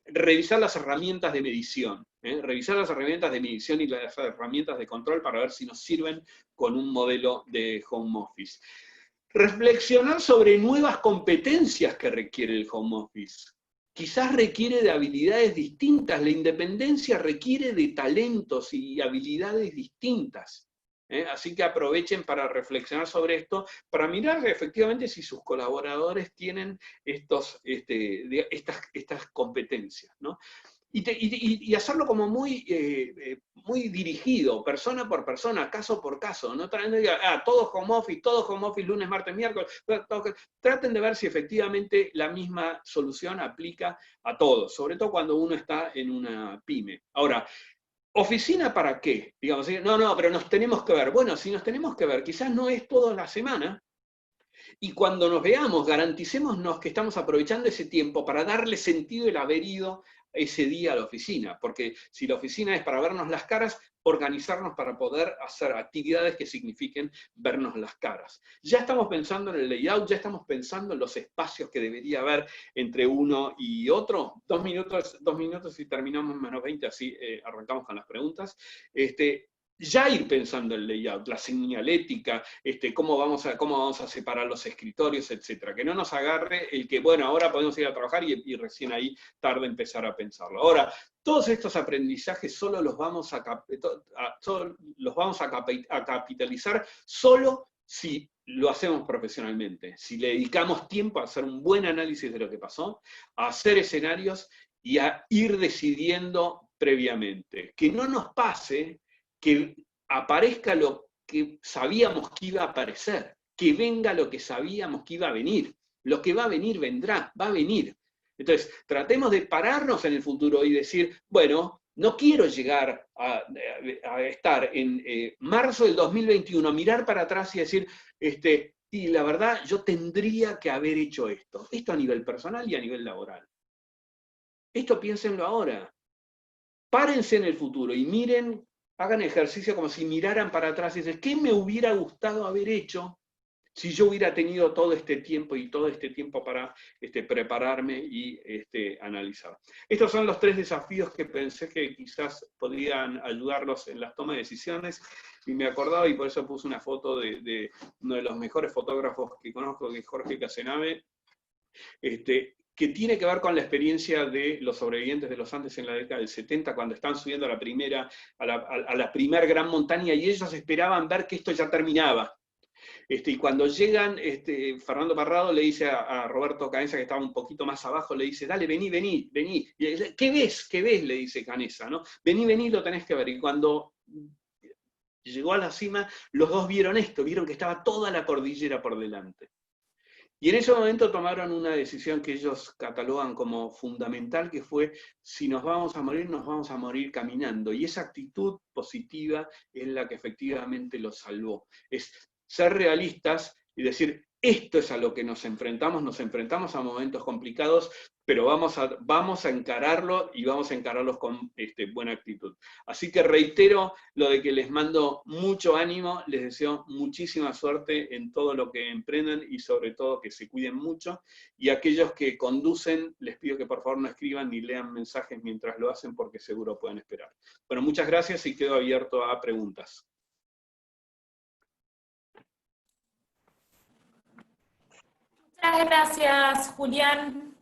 revisar las herramientas de medición, revisar las herramientas de medición y las herramientas de control para ver si nos sirven con un modelo de home office. Reflexionar sobre nuevas competencias que requiere el home office. Quizás requiere de habilidades distintas, la independencia requiere de talentos y habilidades distintas. Así que aprovechen para reflexionar sobre esto, para mirar efectivamente si sus colaboradores tienen estas competencias, ¿no? Y hacerlo como muy dirigido, persona por persona, caso por caso, no todos home office, lunes, martes, miércoles. Traten de ver si efectivamente la misma solución aplica a todos, sobre todo cuando uno está en una pyme. Ahora, ¿oficina para qué? Digamos, no, pero nos tenemos que ver. Bueno, si nos tenemos que ver, quizás no es toda la semana, y cuando nos veamos, garanticémonos que estamos aprovechando ese tiempo para darle sentido el haber ido ese día a la oficina, porque si la oficina es para vernos las caras, organizarnos para poder hacer actividades que signifiquen vernos las caras. Ya estamos pensando en el layout, ya estamos pensando en los espacios que debería haber entre uno y otro. 2 minutos y terminamos en menos 20, así arrancamos con las preguntas. Ya ir pensando el layout, la señalética, cómo vamos a separar los escritorios, etcétera. Que no nos agarre el que, bueno, ahora podemos ir a trabajar y recién ahí tarde empezar a pensarlo. Ahora, todos estos aprendizajes solo los vamos a capitalizar solo si lo hacemos profesionalmente, si le dedicamos tiempo a hacer un buen análisis de lo que pasó, a hacer escenarios y a ir decidiendo previamente. Que no nos pase que aparezca lo que sabíamos que iba a aparecer, que venga lo que sabíamos que iba a venir. Lo que va a venir vendrá, va a venir. Entonces, tratemos de pararnos en el futuro y decir, bueno, no quiero llegar a estar en marzo del 2021, mirar para atrás y decir, y la verdad, yo tendría que haber hecho esto. Esto a nivel personal y a nivel laboral. Esto piénsenlo ahora. Párense en el futuro y miren, hagan ejercicio como si miraran para atrás y dicen, ¿qué me hubiera gustado haber hecho si yo hubiera tenido todo este tiempo para prepararme y analizar? Estos son los 3 desafíos que pensé que quizás podrían ayudarlos en las tomas de decisiones, y me acordaba, y por eso puse una foto de uno de los mejores fotógrafos que conozco, que es Jorge Casenave, que tiene que ver con la experiencia de los sobrevivientes de los Andes en la década del 70, cuando están subiendo a la primer gran montaña, y ellos esperaban ver que esto ya terminaba. Y cuando llegan, Fernando Parrado le dice a Roberto Canessa, que estaba un poquito más abajo, le dice, dale, vení. Y él, ¿qué ves? Le dice Canessa, ¿no? Vení, lo tenés que ver. Y cuando llegó a la cima, los dos vieron esto, vieron que estaba toda la cordillera por delante. Y en ese momento tomaron una decisión que ellos catalogan como fundamental, que fue, si nos vamos a morir caminando. Y esa actitud positiva es la que efectivamente los salvó. Es ser realistas y decir, esto es a lo que nos enfrentamos a momentos complicados, pero vamos a encararlo y vamos a encararlos con buena actitud. Así que reitero lo de que les mando mucho ánimo, les deseo muchísima suerte en todo lo que emprendan y sobre todo que se cuiden mucho. Y aquellos que conducen, les pido que por favor no escriban ni lean mensajes mientras lo hacen porque seguro pueden esperar. Bueno, muchas gracias y quedo abierto a preguntas. Muchas gracias, Julián.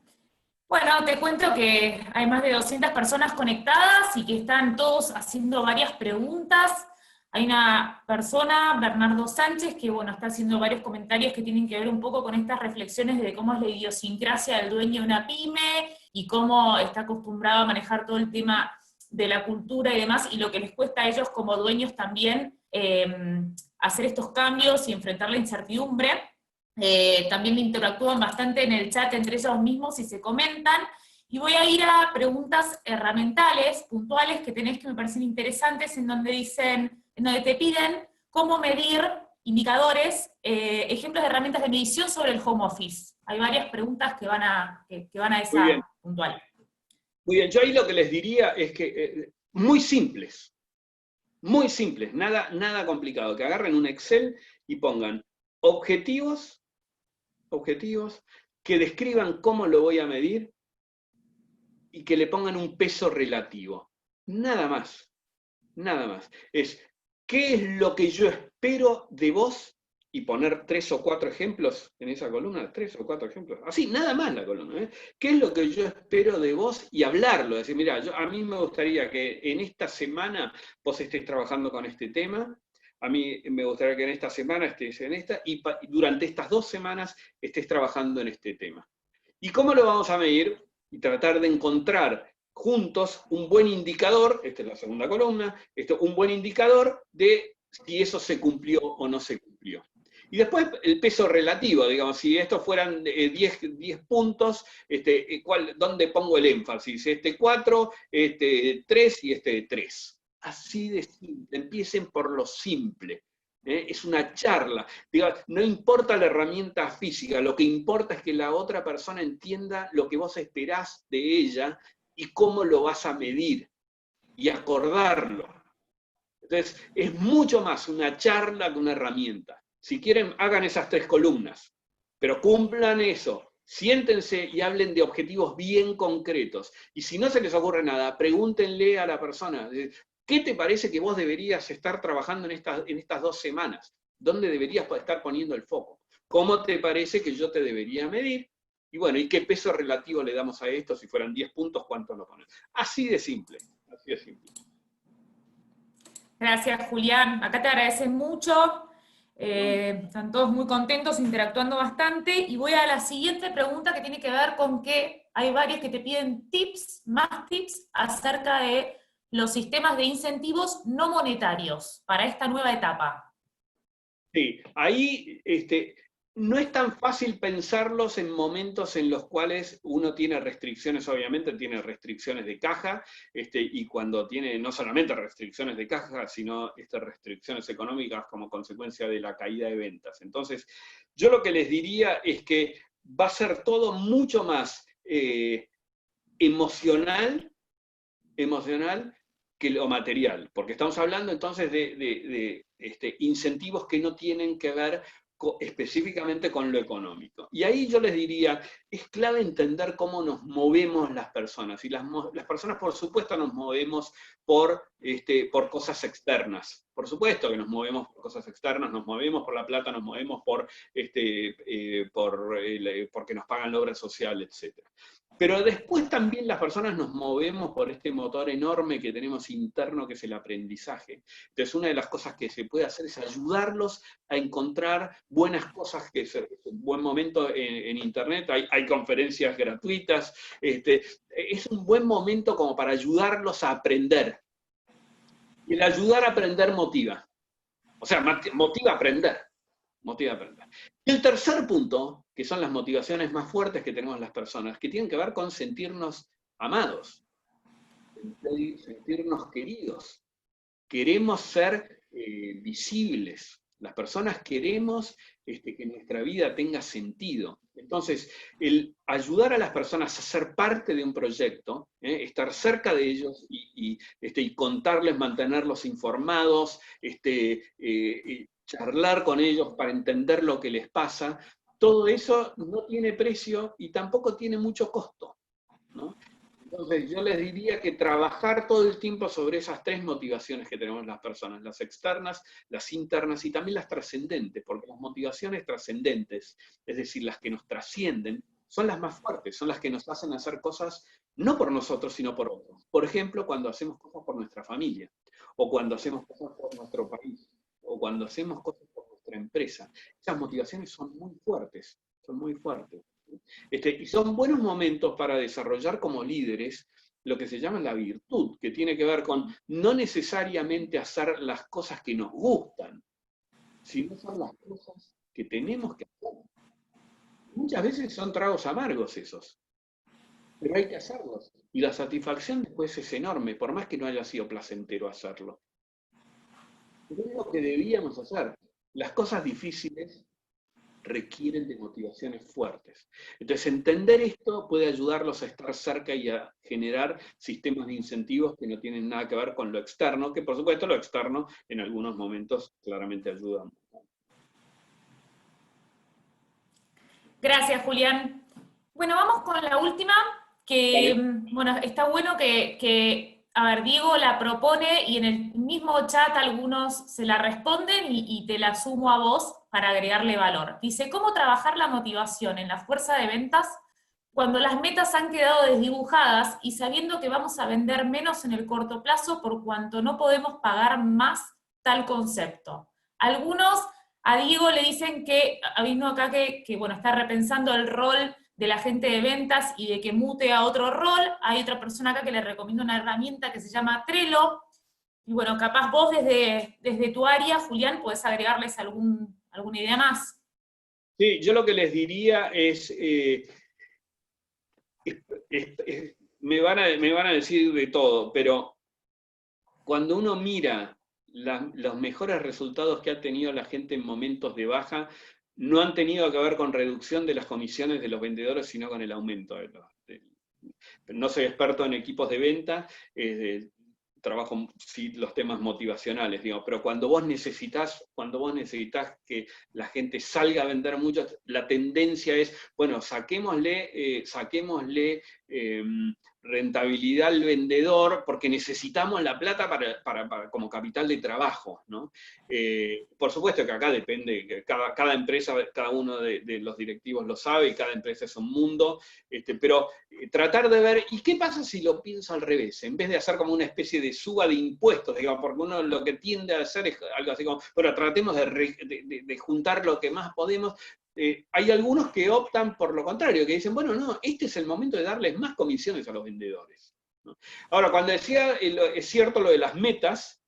Bueno, te cuento que hay más de 200 personas conectadas y que están todos haciendo varias preguntas. Hay una persona, Bernardo Sánchez, que bueno, está haciendo varios comentarios que tienen que ver un poco con estas reflexiones de cómo es la idiosincrasia del dueño de una pyme y cómo está acostumbrado a manejar todo el tema de la cultura y demás, y lo que les cuesta a ellos como dueños también hacer estos cambios y enfrentar la incertidumbre. También interactúan bastante en el chat entre ellos mismos y se comentan, y voy a ir a preguntas herramientales, puntuales, que tenés que me parecen interesantes, en donde te piden cómo medir indicadores, ejemplos de herramientas de medición sobre el home office. Hay varias preguntas que van a esa puntual. Muy bien, yo ahí lo que les diría es que, muy simples, nada complicado, que agarren un Excel y pongan objetivos que describan cómo lo voy a medir y que le pongan un peso relativo. Nada más. Es, ¿qué es lo que yo espero de vos? Y poner 3 o 4 ejemplos en esa columna, 3 o 4 ejemplos. Así, nada más la columna. ¿eh? ¿Qué es lo que yo espero de vos? Y hablarlo. Decir, mira, a mí me gustaría que en esta semana vos estés trabajando con este tema. A mí me gustaría que en esta semana estés en esta, y durante estas 2 semanas estés trabajando en este tema. ¿Y cómo lo vamos a medir? Y tratar de encontrar juntos un buen indicador, esta es la segunda columna, un buen indicador de si eso se cumplió o no se cumplió. Y después el peso relativo, digamos, si estos fueran 10 puntos, ¿dónde pongo el énfasis? 4, 3 y 3. Así de simple, empiecen por lo simple. Es una charla. No importa la herramienta física, lo que importa es que la otra persona entienda lo que vos esperás de ella y cómo lo vas a medir y acordarlo. Entonces, es mucho más una charla que una herramienta. Si quieren, hagan esas 3 columnas, pero cumplan eso. Siéntense y hablen de objetivos bien concretos. Y si no se les ocurre nada, pregúntenle a la persona, ¿qué te parece que vos deberías estar trabajando en estas 2 semanas? ¿Dónde deberías estar poniendo el foco? ¿Cómo te parece que yo te debería medir? Y bueno, ¿y qué peso relativo le damos a esto? Si fueran 10 puntos, ¿cuánto lo ponen? Así de simple, así de simple. Gracias, Julián. Acá te agradecen mucho. Están todos muy contentos, interactuando bastante. Y voy a la siguiente pregunta, que tiene que ver con que hay varios que te piden más tips acerca de los sistemas de incentivos no monetarios para esta nueva etapa. Sí, ahí no es tan fácil pensarlos en momentos en los cuales uno tiene restricciones, obviamente tiene restricciones de caja, y cuando tiene no solamente restricciones de caja, sino restricciones económicas como consecuencia de la caída de ventas. Entonces, yo lo que les diría es que va a ser todo mucho más emocional que lo material, porque estamos hablando entonces de incentivos que no tienen que ver específicamente con lo económico. Y ahí yo les diría, es clave entender cómo nos movemos las personas, y las personas por supuesto nos movemos por por cosas externas. Por supuesto que nos movemos por cosas externas, nos movemos por la plata, nos movemos porque nos pagan la obra social, etc. Pero después también las personas nos movemos por este motor enorme que tenemos interno, que es el aprendizaje. Entonces, una de las cosas que se puede hacer es ayudarlos a encontrar buenas cosas, que es un buen momento en Internet, hay conferencias gratuitas, es un buen momento como para ayudarlos a aprender. Y el ayudar a aprender motiva. O sea, motiva a aprender. Motiva a aprender. Y el tercer punto, que son las motivaciones más fuertes que tenemos las personas, que tienen que ver con sentirnos amados, sentirnos queridos. Queremos ser visibles. Las personas queremos que nuestra vida tenga sentido. Entonces, el ayudar a las personas a ser parte de un proyecto, estar cerca de ellos y contarles, mantenerlos informados, charlar con ellos para entender lo que les pasa, todo eso no tiene precio y tampoco tiene mucho costo, ¿no? Entonces yo les diría que trabajar todo el tiempo sobre esas tres motivaciones que tenemos las personas, las externas, las internas y también las trascendentes, porque las motivaciones trascendentes, es decir, las que nos trascienden, son las más fuertes, son las que nos hacen hacer cosas no por nosotros, sino por otros. Por ejemplo, cuando hacemos cosas por nuestra familia, o cuando hacemos cosas por nuestro país, o cuando hacemos cosas por nuestra empresa. Esas motivaciones son muy fuertes, son muy fuertes. Y son buenos momentos para desarrollar como líderes lo que se llama la virtud, que tiene que ver con no necesariamente hacer las cosas que nos gustan, sino son las cosas que tenemos que hacer. Muchas veces son tragos amargos esos, pero hay que hacerlos. Y la satisfacción después es enorme, por más que no haya sido placentero hacerlo. Pero es lo que debíamos hacer. Las cosas difíciles requieren de motivaciones fuertes. Entonces, entender esto puede ayudarlos a estar cerca y a generar sistemas de incentivos que no tienen nada que ver con lo externo, que por supuesto lo externo en algunos momentos claramente ayuda. Gracias, Julián. Bueno, vamos con la última, que, bueno, está bueno a ver, Diego la propone y en el mismo chat algunos se la responden y te la sumo a vos para agregarle valor. Dice, ¿cómo trabajar la motivación en la fuerza de ventas cuando las metas han quedado desdibujadas y sabiendo que vamos a vender menos en el corto plazo por cuanto no podemos pagar más tal concepto? Algunos a Diego le dicen que, habiendo acá que bueno, está repensando el rol de la gente de ventas y de que mute a otro rol. Hay otra persona acá que le recomiendo una herramienta que se llama Trello. Y bueno, capaz vos desde tu área, Julián, podés agregarles alguna idea más. Sí, yo lo que les diría es, me van a decir de todo, pero cuando uno mira los mejores resultados que ha tenido la gente en momentos de baja, no han tenido que ver con reducción de las comisiones de los vendedores, sino con el aumento de los. No soy experto en equipos de venta, trabajo sí, los temas motivacionales, digo, pero cuando vos necesitas que la gente salga a vender mucho, la tendencia es, bueno, saquémosle rentabilidad al vendedor porque necesitamos la plata para como capital de trabajo, ¿no? Por supuesto que acá depende, que cada empresa, cada uno de los directivos lo sabe, y cada empresa es un mundo, pero tratar de ver, ¿y qué pasa si lo pienso al revés? En vez de hacer como una especie de suba de impuestos, digamos, porque uno lo que tiende a hacer es algo así como, bueno, tratemos de juntar lo que más podemos. Hay algunos que optan por lo contrario, que dicen, bueno, no, este es el momento de darles más comisiones a los vendedores, ¿no? Ahora, cuando decía, es cierto lo de las metas,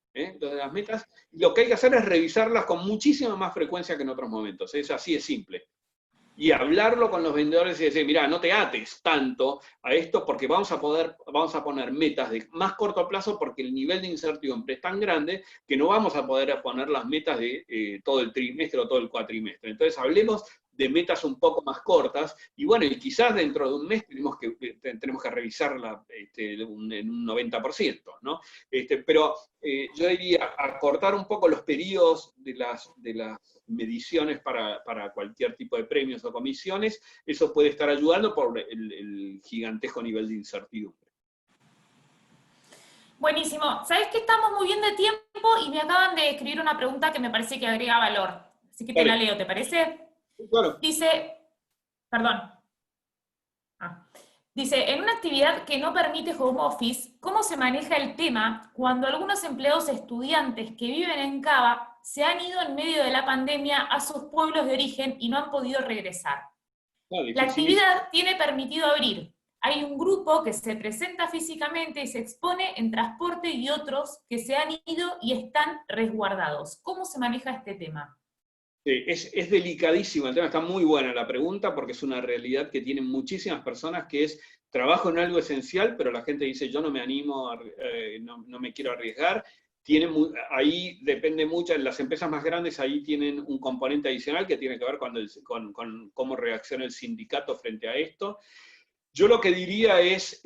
lo que hay que hacer es revisarlas con muchísima más frecuencia que en otros momentos, es así de simple. Y hablarlo con los vendedores y decir, mirá, no te ates tanto a esto porque vamos a poner metas de más corto plazo porque el nivel de incertidumbre es tan grande que no vamos a poder poner las metas de todo el trimestre o todo el cuatrimestre. Entonces hablemos de metas un poco más cortas, y bueno, y quizás dentro de un mes tenemos que revisarla en un 90%, ¿no? Pero yo diría, acortar un poco los periodos de las mediciones para cualquier tipo de premios o comisiones, eso puede estar ayudando por el gigantesco nivel de incertidumbre. Buenísimo. ¿Sabés que estamos muy bien de tiempo y me acaban de escribir una pregunta que me parece que agrega valor? Así que te la Dale, leo, ¿te parece? claro. Dice, perdón. Ah. Dice, en una actividad que no permite home office, ¿cómo se maneja el tema cuando algunos empleados estudiantes que viven en Cava se han ido en medio de la pandemia a sus pueblos de origen y no han podido regresar? No, La dificilísimo. actividad tiene permitido abrir. Hay un grupo que se presenta físicamente y se expone en transporte y otros que se han ido y están resguardados. ¿Cómo se maneja este tema? Sí, es delicadísimo el tema, está muy buena la pregunta porque es una realidad que tienen muchísimas personas que es trabajo en algo esencial, pero la gente dice yo no me animo, no me quiero arriesgar. Ahí depende mucho, en las empresas más grandes ahí tienen un componente adicional que tiene que ver con cómo reacciona el sindicato frente a esto. Yo lo que diría es,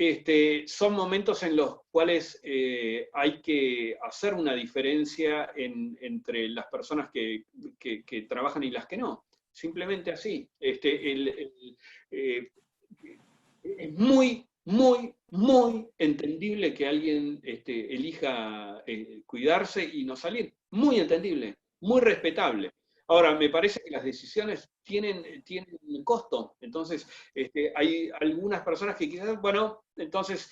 son momentos en los cuales hay que hacer una diferencia entre las personas que trabajan y las que no. Simplemente así. Es muy, muy, muy entendible que alguien elija cuidarse y no salir. Muy entendible, muy respetable. Ahora, me parece que las decisiones tienen un costo. Entonces, hay algunas personas que quizás, bueno, entonces,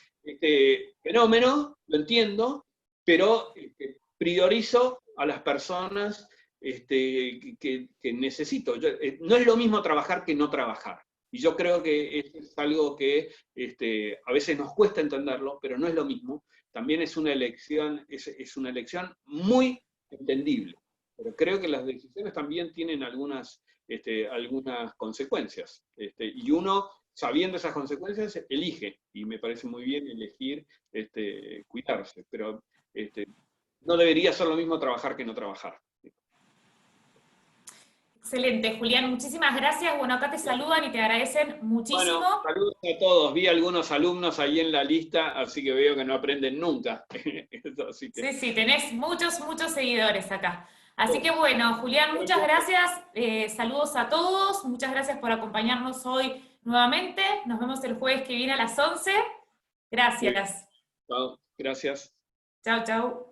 fenómeno, lo entiendo, pero priorizo a las personas que necesito. No es lo mismo trabajar que no trabajar. Y yo creo que es algo que a veces nos cuesta entenderlo, pero no es lo mismo. También es una elección, es una elección muy entendible. Pero creo que las decisiones también tienen algunas consecuencias. Y uno, sabiendo esas consecuencias, elige. Y me parece muy bien elegir cuidarse. Pero no debería ser lo mismo trabajar que no trabajar. Excelente, Julián, muchísimas gracias. Bueno, acá te saludan y te agradecen muchísimo. Bueno, saludos a todos. Vi algunos alumnos ahí en la lista, así que veo que no aprenden nunca. Así que, Sí, sí, tenés muchos, muchos seguidores acá. Así que bueno, Julián, muchas gracias. Saludos a todos. Muchas gracias por acompañarnos hoy nuevamente. Nos vemos el jueves que viene a las 11. bien, Gracias. chao, gracias. Chao, chao.